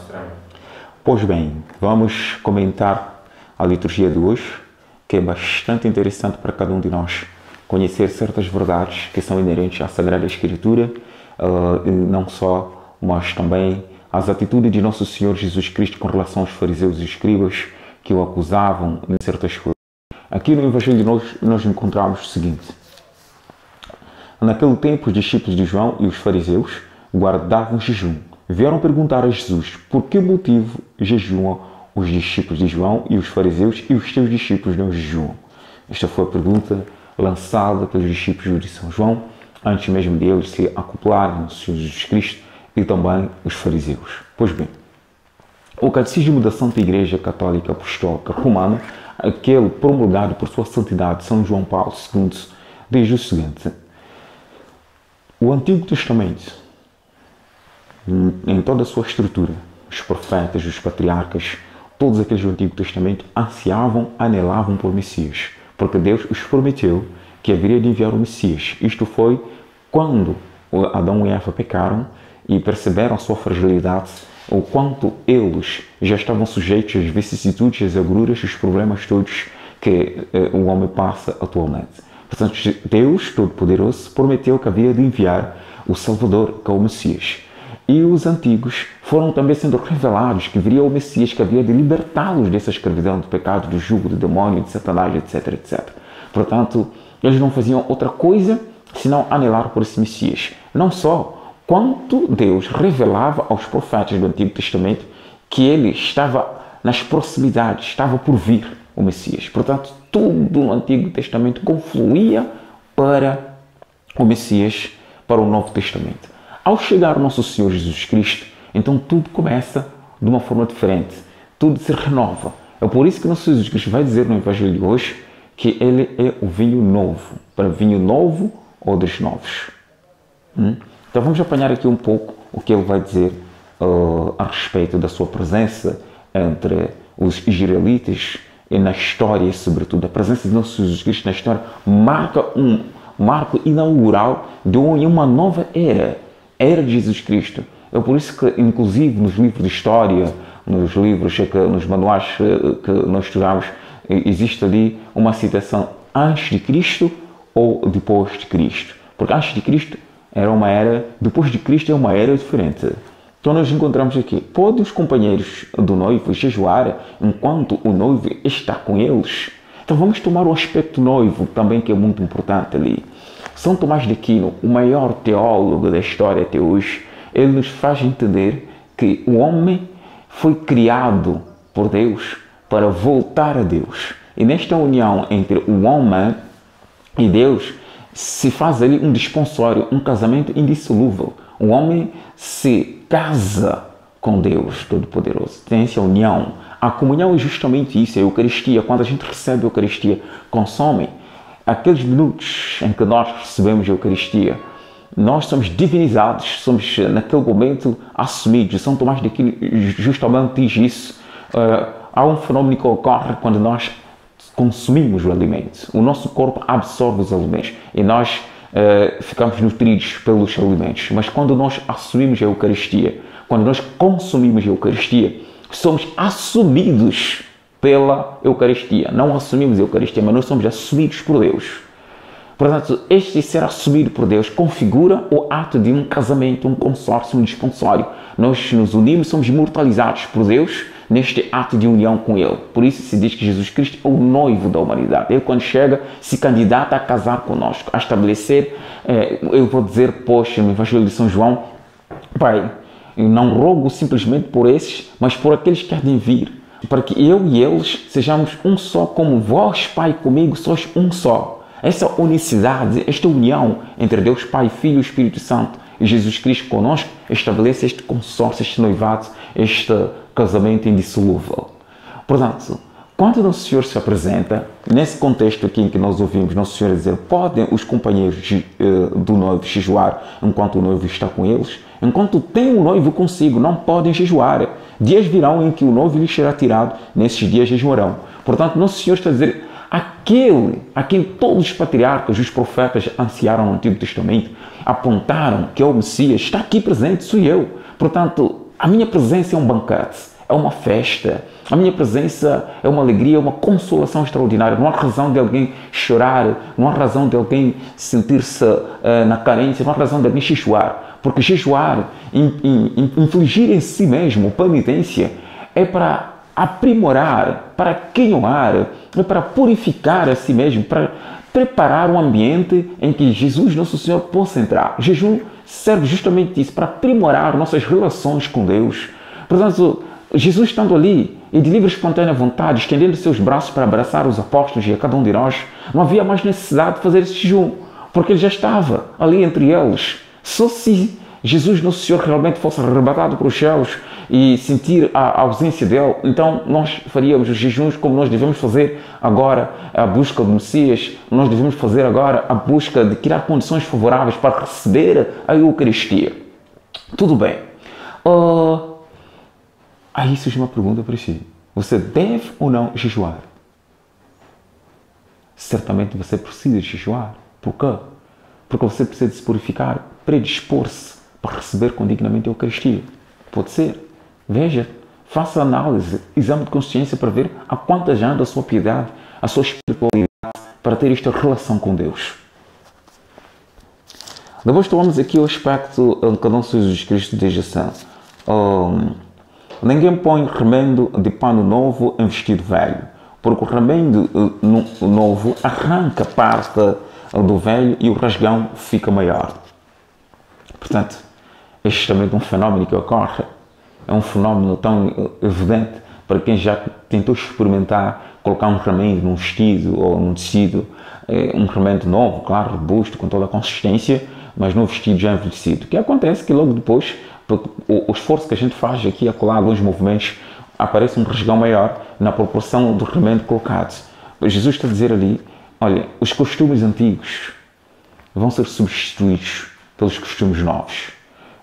estranho. Pois bem, vamos comentar a liturgia de hoje, que é bastante interessante para cada um de nós conhecer certas verdades que são inerentes à Sagrada Escritura, e não só, mas também as atitudes de Nosso Senhor Jesus Cristo com relação aos fariseus e escribas que o acusavam de certas coisas. Aqui no Evangelho de nós encontramos o seguinte: naquele tempo os discípulos de João e os fariseus guardavam jejum. Vieram perguntar a Jesus por que motivo jejuam os discípulos de João e os fariseus e os teus discípulos não jejuam. Esta foi a pergunta lançada pelos discípulos de São João, antes mesmo de eles se acoplarem ao Senhor Jesus Cristo e também os fariseus. Pois bem, o Catecismo da Santa Igreja Católica Apostólica Romana, aquele promulgado por sua santidade São João Paulo II, diz o seguinte: o Antigo Testamento, em toda a sua estrutura, os profetas, os patriarcas, todos aqueles do Antigo Testamento ansiavam, anelavam por Messias, porque Deus os prometeu que haveria de enviar o Messias. Isto foi quando Adão e Eva pecaram e perceberam a sua fragilidade, o quanto eles já estavam sujeitos às vicissitudes, às agruras, os problemas todos que o homem passa atualmente. Portanto, Deus Todo-Poderoso prometeu que havia de enviar o Salvador, que é o Messias. E os antigos foram também sendo revelados que viria o Messias, que havia de libertá-los dessa escravidão, do pecado, do jugo, do demônio, de Satanás, etc, etc. Portanto, eles não faziam outra coisa senão anelar por esse Messias. Não só, quanto Deus revelava aos profetas do Antigo Testamento que ele estava nas proximidades, estava por vir o Messias. Portanto, tudo no Antigo Testamento confluía para o Messias, para o Novo Testamento. Ao chegar o nosso Senhor Jesus Cristo, então tudo começa de uma forma diferente, tudo se renova. É por isso que o nosso Jesus Cristo vai dizer no Evangelho de hoje que ele é o vinho novo, para vinho novo ou dos novos. Então vamos apanhar aqui um pouco o que ele vai dizer a respeito da sua presença entre os israelitas e na história, sobretudo. A presença de nosso Jesus Cristo na história marca um marco inaugural de uma nova era. Era de Jesus Cristo. É por isso que, inclusive, nos livros de história, nos livros, nos manuais que nós estudamos, existe ali uma citação antes de Cristo ou depois de Cristo. Porque antes de Cristo era uma era, depois de Cristo é uma era diferente. Então nós encontramos aqui: podem os companheiros do noivo jejuar enquanto o noivo está com eles? Então vamos tomar o aspecto noivo também, que é muito importante ali. São Tomás de Aquino, o maior teólogo da história até hoje, ele nos faz entender que o homem foi criado por Deus para voltar a Deus. E nesta união entre o homem e Deus se faz ali um desponsório, um casamento indissolúvel. O homem se casa com Deus Todo-Poderoso, tem essa união. A comunhão é justamente isso, a Eucaristia. Quando a gente recebe a Eucaristia, consome aqueles minutos em que nós recebemos a Eucaristia, nós somos divinizados, somos naquele momento assumidos. São Tomás de Aquino justamente diz isso. Há um fenômeno que ocorre quando nós consumimos o alimento. O nosso corpo absorve os alimentos e nós ficamos nutridos pelos alimentos. Mas quando nós assumimos a Eucaristia, quando nós consumimos a Eucaristia, somos assumidos pela Eucaristia. Não assumimos a Eucaristia, mas nós somos assumidos por Deus. Portanto, este ser assumido por Deus configura o ato de um casamento, um consórcio, um desponsório. Nós nos unimos, somos imortalizados por Deus neste ato de união com Ele. Por isso se diz que Jesus Cristo é o noivo da humanidade. Ele, quando chega, se candidata a casar conosco, a estabelecer, eu vou dizer, poxa, no Evangelho de São João: Pai, eu não rogo simplesmente por esses, mas por aqueles que há de vir, para que eu e eles sejamos um só, como vós, Pai, comigo, sois um só. Essa unicidade, esta união entre Deus Pai, Filho e Espírito Santo e Jesus Cristo conosco estabelece este consórcio, este noivado, este casamento indissolúvel. Portanto, quando Nosso Senhor se apresenta, nesse contexto aqui em que nós ouvimos Nosso Senhor dizer: podem os companheiros do noivo jejuar enquanto o noivo está com eles? Enquanto tem o noivo consigo, não podem jejuar. Dias virão em que o noivo lhes será tirado, nesses dias jejuarão. Portanto, Nosso Senhor está a dizer: aquele a quem todos os patriarcas, os profetas ansiaram no Antigo Testamento, apontaram que é o Messias, está aqui presente, sou eu. Portanto, a minha presença é um banquete, é uma festa. A minha presença é uma alegria, é uma consolação extraordinária. Não há razão de alguém chorar, não há razão de alguém sentir-se na carência, não há razão de alguém jejuar. Porque jejuar, infligir em si mesmo penitência, é para aprimorar, para queimar, é para purificar a si mesmo, para preparar um ambiente em que Jesus, nosso Senhor, possa entrar. O jejum serve justamente isso, para aprimorar nossas relações com Deus. Portanto, Jesus estando ali e de livre e espontânea vontade, estendendo seus braços para abraçar os apóstolos e a cada um de nós, não havia mais necessidade de fazer esse jejum, porque ele já estava ali entre eles. Só se Jesus, nosso Senhor, realmente fosse arrebatado para os céus e sentir a ausência dele, então nós faríamos os jejuns como nós devemos fazer agora, a busca do Messias, nós devemos fazer agora a busca de criar condições favoráveis para receber a Eucaristia. Tudo bem. Aí surge uma pergunta para si. Você deve ou não jejuar? Certamente você precisa jejuar. Por quê? Porque você precisa se purificar, predispor-se para receber condignamente a Eucaristia. Pode ser. Veja, faça análise, exame de consciência para ver a quantas anda a sua piedade, a sua espiritualidade para ter esta relação com Deus. Depois tomamos aqui o aspecto que nosso Jesus Cristo diz assim. Ninguém põe remendo de pano novo em vestido velho, porque o remendo novo arranca parte do velho e o rasgão fica maior. Portanto, este também é um fenómeno que ocorre. É um fenómeno tão evidente para quem já tentou experimentar colocar um remendo num vestido ou num tecido, um remendo novo, claro, robusto, com toda a consistência, mas no vestido já envelhecido. O que acontece é que logo depois, o esforço que a gente faz aqui a colar alguns movimentos, aparece um rasgão maior na proporção do remendo colocado. Jesus está a dizer ali, olha, os costumes antigos vão ser substituídos pelos costumes novos.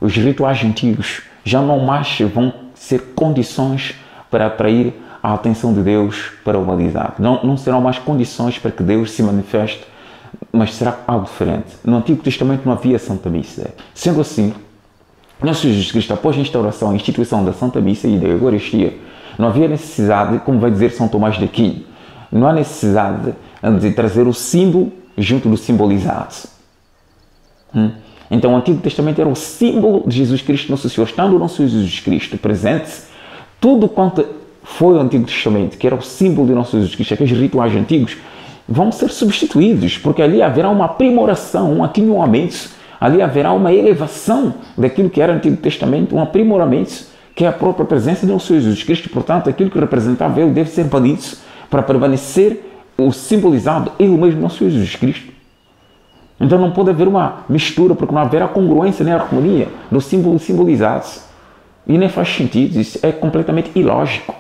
Os rituais antigos já não mais vão ser condições para atrair a atenção de Deus para a humanidade. Não serão mais condições para que Deus se manifeste, mas será algo diferente. No Antigo Testamento não havia Santa Missa. Sendo assim, nosso Jesus Cristo, após a instauração e instituição da Santa Missa e da Eucaristia, não havia necessidade, como vai dizer São Tomás de Aquino, não há necessidade de trazer o símbolo junto do simbolizado. Então o Antigo Testamento era o símbolo de Jesus Cristo, nosso Senhor. Estando o nosso Jesus Cristo presente, tudo quanto foi o Antigo Testamento, que era o símbolo de nosso Jesus Cristo, aqueles rituais antigos, vão ser substituídos, porque ali haverá uma aprimoração, um aquinhoamento, ali haverá uma elevação daquilo que era o Antigo Testamento, um aprimoramento, que é a própria presença de nosso Jesus Cristo. Portanto, aquilo que representava ele deve ser banido para permanecer o simbolizado, ele mesmo, nosso Jesus Cristo. Então não pode haver uma mistura, porque não haverá congruência nem harmonia do símbolo simbolizado. E nem faz sentido, isso é completamente ilógico.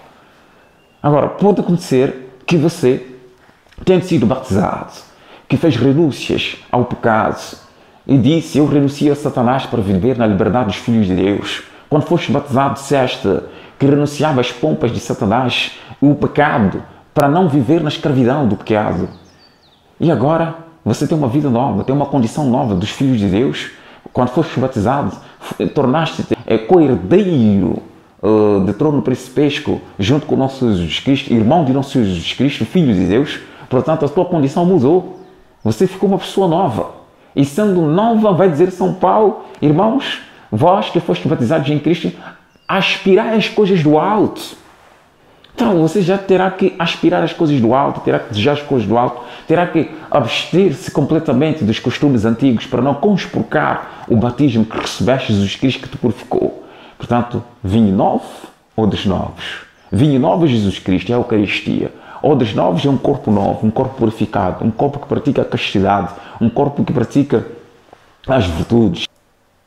Agora, pode acontecer que você, tendo sido batizado, que fez renúncias ao pecado, e disse, eu renuncio a Satanás para viver na liberdade dos filhos de Deus. Quando foste batizado, disseste que renunciava às pompas de Satanás e o pecado para não viver na escravidão do pecado. E agora você tem uma vida nova, tem uma condição nova dos filhos de Deus. Quando foste batizado, tornaste-te co-herdeiro do trono principesco junto com o nosso Jesus Cristo, irmão de nosso Jesus Cristo, filho de Deus. Portanto, a tua condição mudou. Você ficou uma pessoa nova. E sendo nova, vai dizer São Paulo, irmãos, vós que foste batizados em Cristo, aspirai as coisas do alto. Então, você já terá que aspirar as coisas do alto, terá que desejar as coisas do alto, terá que abster-se completamente dos costumes antigos para não conspurcar o batismo que recebeste Jesus Cristo que te purificou. Portanto, vinho novo ou dos novos? Vinho novo é Jesus Cristo, é a Eucaristia. Odres novos é um corpo novo, um corpo purificado, um corpo que pratica a castidade, um corpo que pratica as virtudes.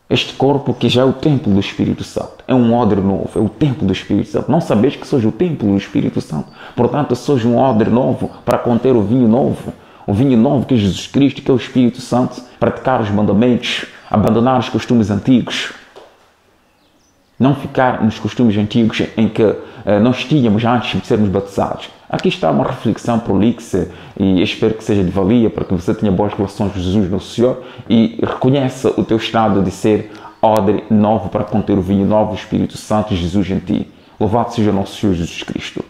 Este corpo que já é o templo do Espírito Santo. É um odre novo, é o templo do Espírito Santo. Não sabeis que sois o templo do Espírito Santo. Portanto, sois um odre novo para conter o vinho novo. O vinho novo que é Jesus Cristo, que é o Espírito Santo. Praticar os mandamentos, abandonar os costumes antigos. Não ficar nos costumes antigos em que nós tínhamos antes de sermos batizados. Aqui está uma reflexão prolixa e espero que seja de valia para que você tenha boas relações com Jesus, nosso Senhor, e reconheça o teu estado de ser odre novo para conter o vinho novo, Espírito Santo, Jesus em ti. Louvado seja nosso Senhor Jesus Cristo.